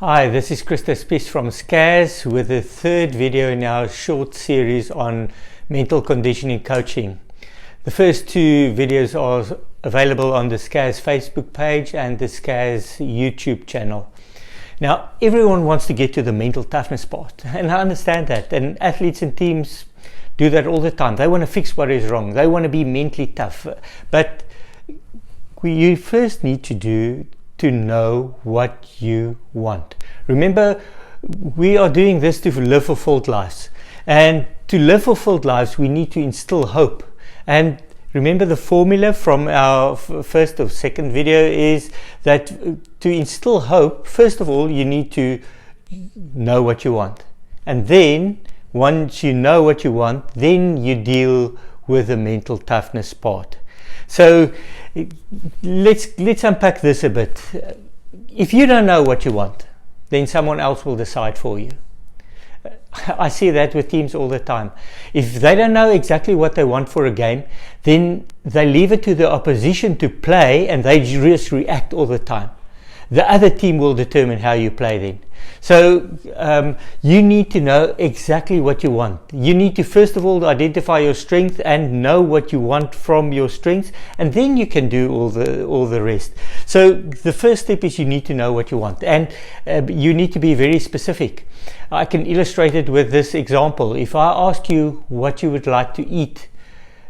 Hi, this is Christo Spies from SCAS with the third video in our short series on mental conditioning coaching. The first two videos are available on the SCAS Facebook page and the SCAS YouTube channel. Now, everyone wants to get to the mental toughness part, and I understand that, and athletes and teams do that all the time. They want to fix what is wrong. They want to be mentally tough, but you first need to know what you want. Remember, we are doing this to live fulfilled lives, and to live fulfilled lives we need to instill hope. And remember, the formula from our first or second video is that to instill hope, first of all you need to know what you want, and then once you know what you want, then you deal with the mental toughness part. So let's unpack this a bit. If you don't know what you want, then someone else will decide for you. I see that with teams all the time. If they don't know exactly what they want for a game, then they leave it to the opposition to play, and they just react all the time. The other team will determine how you play then. So you need to know exactly what you want. You need to first of all identify your strength and know what you want from your strengths, and then you can do all the rest. So the first step is you need to know what you want, and you need to be very specific. I can illustrate it with this example. If I ask you what you would like to eat,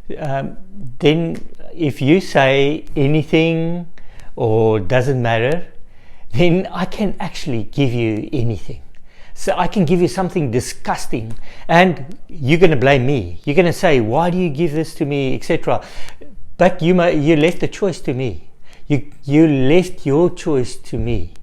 then if you say anything or doesn't matter, then I can actually give you anything. So I can give you something disgusting, and you're going to blame me. You're going to say, why do you give this to me, etc. But you left the choice to me. You left your choice to me.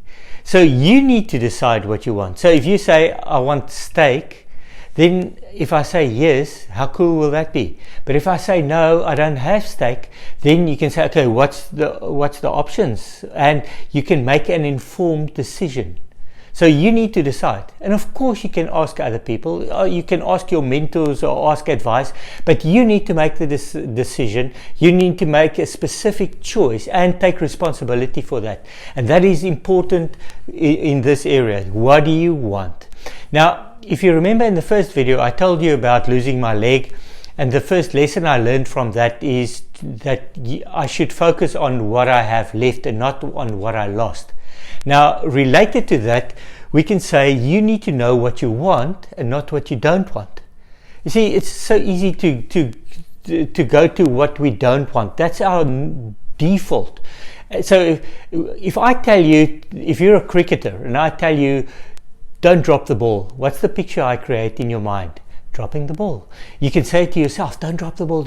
So you need to decide what you want. So if you say, I want steak, then if I say yes, how cool will that be? But if I say no, I don't have steak, then you can say, okay, what's the options? And you can make an informed decision. So you need to decide. And of course you can ask other people, or you can ask your mentors or ask advice, but you need to make the decision. You need to make a specific choice and take responsibility for that. And that is important in this area. What do you want? Now, if you remember in the first video, I told you about losing my leg, and the first lesson I learned from that is that I should focus on what I have left and not on what I lost. Now, related to that, we can say you need to know what you want and not what you don't want. You see, it's so easy to go to what we don't want. That's our default. So if I tell you, if you're a cricketer and I tell you, don't drop the ball, what's the picture I create in your mind? Dropping the ball. You can say to yourself, don't drop the ball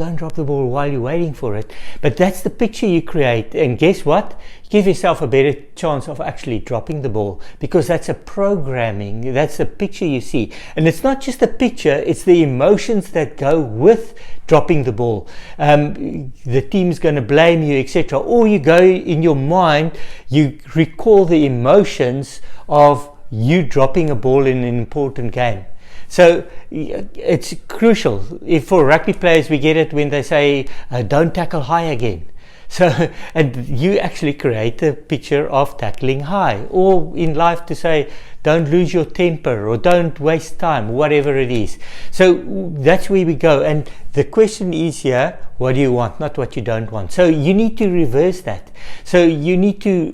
while you're waiting for it. But that's the picture you create, and guess what? Give yourself a better chance of actually dropping the ball, because that's a programming, that's the picture you see. And it's not just a picture, it's the emotions that go with dropping the ball. The team's going to blame you, etc. Or you go in your mind, you recall the emotions of you dropping a ball in an important game. So it's crucial. If for rugby players, we get it when they say, don't tackle high again. So, and you actually create a picture of tackling high. Or in life to say, don't lose your temper, or don't waste time, whatever it is. So that's where we go. And the question is here, what do you want, not what you don't want. So you need to reverse that. So you need to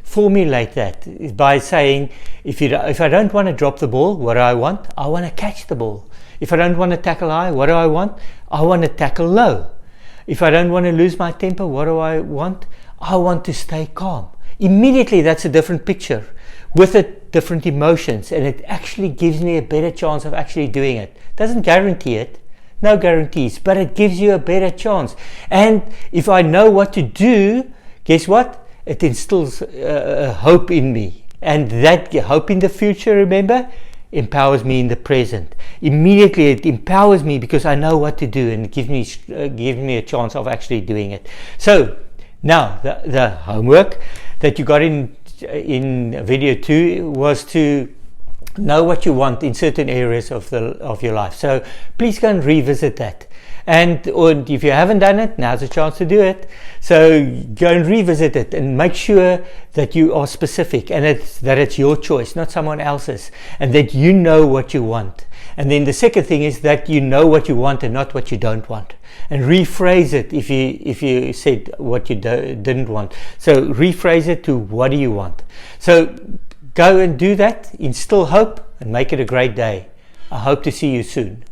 formulate that by saying, if I don't want to drop the ball, what do I want? I want to catch the ball. If I don't want to tackle high, what do I want? I want to tackle low. If I don't want to lose my temper, what do I want? I want to stay calm. Immediately that's a different picture with different emotions, and it actually gives me a better chance of actually doing it. Doesn't guarantee it, no guarantees, but it gives you a better chance. And if I know what to do, guess what? It instills hope in me, and that hope in the future, remember, empowers me in the present. Immediately it empowers me because I know what to do, and it gives me a chance of actually doing it. So now the homework that you got in video 2 was to know what you want in certain areas of your life. So please go and revisit that. or if you haven't done it, now's a chance to do it. So go and revisit it and make sure that you are specific, and that it's your choice, not someone else's, and that you know what you want. And then the second thing is that you know what you want and not what you don't want. And rephrase it if you said what you didn't want. So rephrase it to what do you want. So go and do that, instill hope, and make it a great day. I hope to see you soon.